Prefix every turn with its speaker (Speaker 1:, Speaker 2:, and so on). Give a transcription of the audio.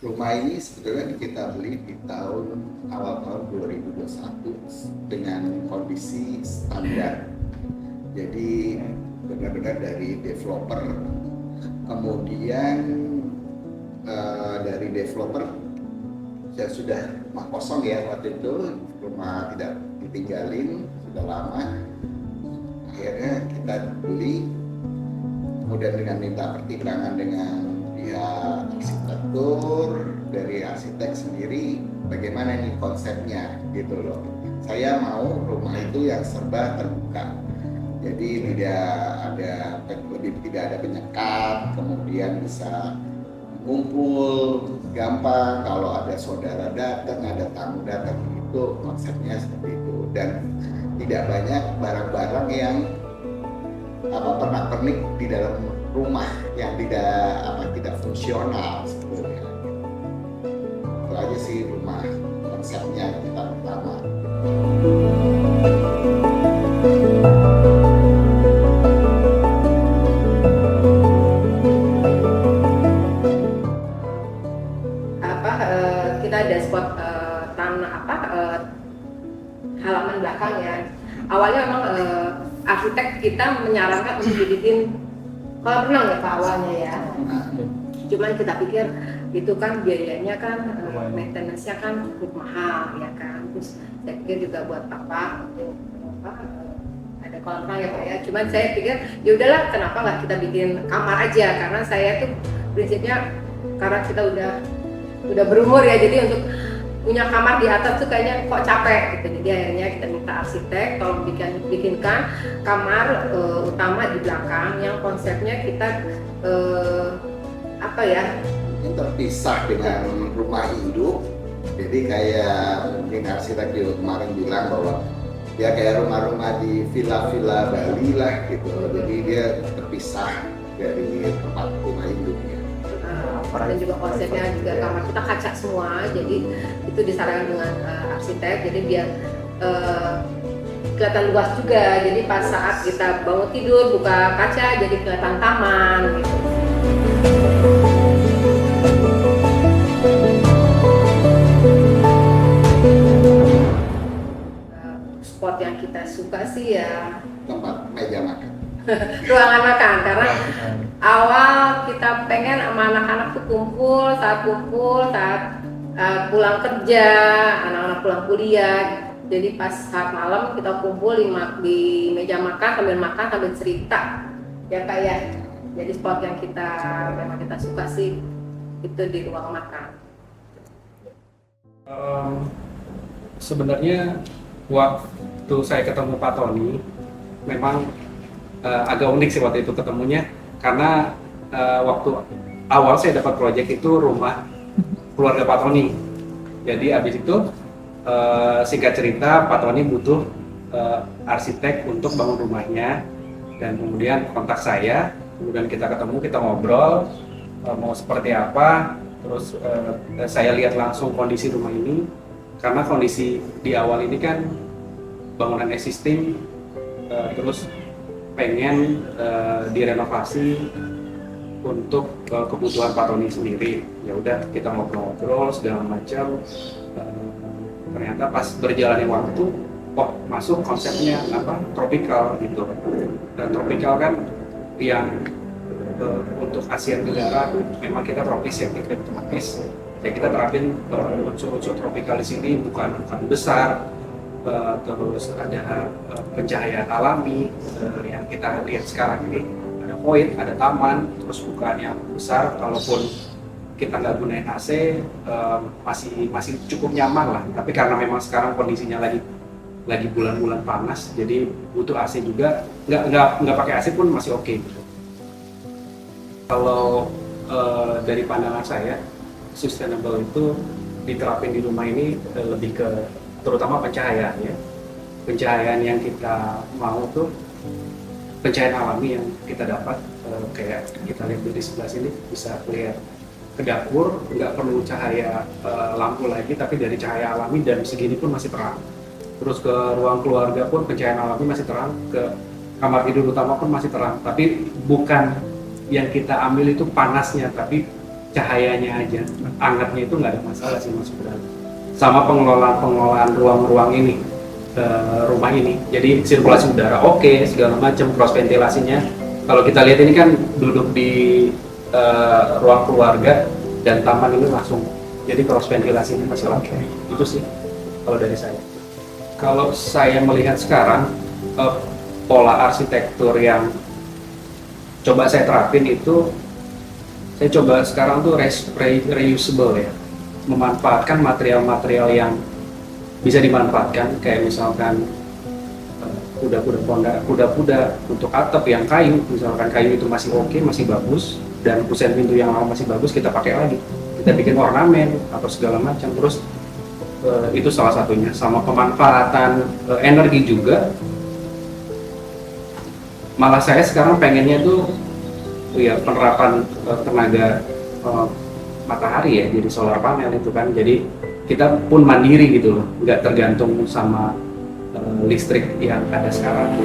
Speaker 1: Rumah ini sebetulnya kita beli di awal tahun 2021 dengan kondisi standar. Jadi benar-benar dari developer, kemudian dari developer saya sudah rumah kosong ya waktu itu, rumah tidak ditinggalin sudah lama. Akhirnya kita beli, kemudian dengan minta pertimbangan dengan pihak arsitektur, dari arsitek sendiri bagaimana nih konsepnya gitu loh. Saya mau rumah itu yang serba terbuka, jadi tidak ada penyekat, kemudian bisa kumpul gampang kalau ada saudara datang, ada tamu datang, itu konsepnya seperti itu. Dan tidak banyak barang-barang yang pernak-pernik di dalam rumah yang tidak fungsional sebetulnya. Itu aja sih rumah konsepnya kita pertama.
Speaker 2: Kita ada spot tanah halaman belakang ya. Awalnya memang arsitek kita menyarankan untuk dibikin kolam renang ya Pak awalnya ya. Cuman kita pikir itu kan biayanya kan maintenance-nya kan cukup mahal ya kan. Terus saya pikir juga buat apa untuk ada kolam renang ya Pak ya. Cuman saya pikir ya udahlah, kenapa nggak kita bikin kamar aja, karena saya tuh prinsipnya karena kita udah berumur ya, jadi untuk punya kamar di atas tuh kayaknya kok capek gitu. Jadi akhirnya kita minta arsitek tolong bikinkan kamar utama di belakang yang konsepnya kita
Speaker 1: Ini terpisah dengan rumah induk. Jadi kayak mungkin arsitek juga kemarin bilang bahwa ya kayak rumah-rumah di villa-villa Bali lah gitu. Jadi dia terpisah dari tempat rumah induknya.
Speaker 2: Dan juga konsepnya juga kamar kita kaca semua, jadi itu disarankan dengan arsitek, jadi biar kelihatan luas juga, jadi pas saat kita bangun tidur buka kaca jadi kelihatan taman gitu. Spot yang kita suka sih ya
Speaker 1: Tempat meja makan.
Speaker 2: ruangan makan, karena awal kita pengen sama anak-anak tuh kumpul saat pulang kerja, anak-anak pulang kuliah. Jadi pas saat malam kita kumpul di meja makan sambil cerita ya Kak ya. Jadi spot yang memang kita suka sih itu di ruang makan.
Speaker 3: Sebenarnya waktu saya ketemu Pak Tony memang agak unik sih waktu itu ketemunya, karena waktu awal saya dapat proyek itu rumah keluarga Pak Tony. Jadi abis itu singkat cerita Pak Tony butuh arsitek untuk bangun rumahnya, dan kemudian kontak saya, kemudian kita ketemu, kita ngobrol mau seperti apa. Terus saya lihat langsung kondisi rumah ini, karena kondisi di awal ini kan bangunan existing, terus pengen direnovasi untuk kebutuhan Pak Tony sendiri. Ya udah kita ngobrol-ngobrol segala macam. Ternyata pas berjalannya waktu, masuk konsepnya tropikal gitu. Dan tropikal kan yang untuk Asia Tenggara memang kita tropis ya, kita tropis. Ya kita terapin unsur-unsur tropikal di sini, bukan besar. Terus ada pencahayaan alami yang kita lihat sekarang ini, ada void, ada taman, terus bukan yang besar. Kalaupun kita nggak gunain AC masih cukup nyaman lah. Tapi karena memang sekarang kondisinya lagi bulan-bulan panas, jadi butuh AC juga. Nggak pakai AC pun masih oke. Kalau dari pandangan saya, sustainable itu diterapin di rumah ini lebih ke terutama pencahayaan ya. Pencahayaan yang kita mau tuh pencahayaan alami yang kita dapat, kayak kita lihat di sebelah sini bisa lihat ke dapur, nggak perlu cahaya lampu lagi, tapi dari cahaya alami, dan segini pun masih terang. Terus ke ruang keluarga pun pencahayaan alami masih terang, ke kamar tidur utama pun masih terang. Tapi bukan yang kita ambil itu panasnya, tapi cahayanya aja, angetnya itu nggak ada masalah sih Mas Bram. Sama pengelolaan ruang-ruang ini, rumah ini. Jadi sirkulasi udara oke, segala macam, cross ventilasinya. Kalau kita lihat ini kan duduk di ruang keluarga dan taman ini langsung, jadi cross ventilasinya masih oke. Itu sih kalau dari saya. Kalau saya melihat sekarang pola arsitektur yang coba saya terapin itu, saya coba sekarang tuh reusable ya, memanfaatkan material-material yang bisa dimanfaatkan, kayak misalkan kuda-kuda untuk atap yang kayu, misalkan kayu itu masih oke, masih bagus, dan kusen pintu yang lama masih bagus, kita pakai lagi, kita bikin ornamen atau segala macam. Terus itu salah satunya. Sama pemanfaatan energi juga, malah saya sekarang pengennya tuh ya penerapan tenaga matahari ya, jadi solar panel itu kan, jadi kita pun mandiri gitu loh, nggak tergantung sama listrik yang ada sekarang.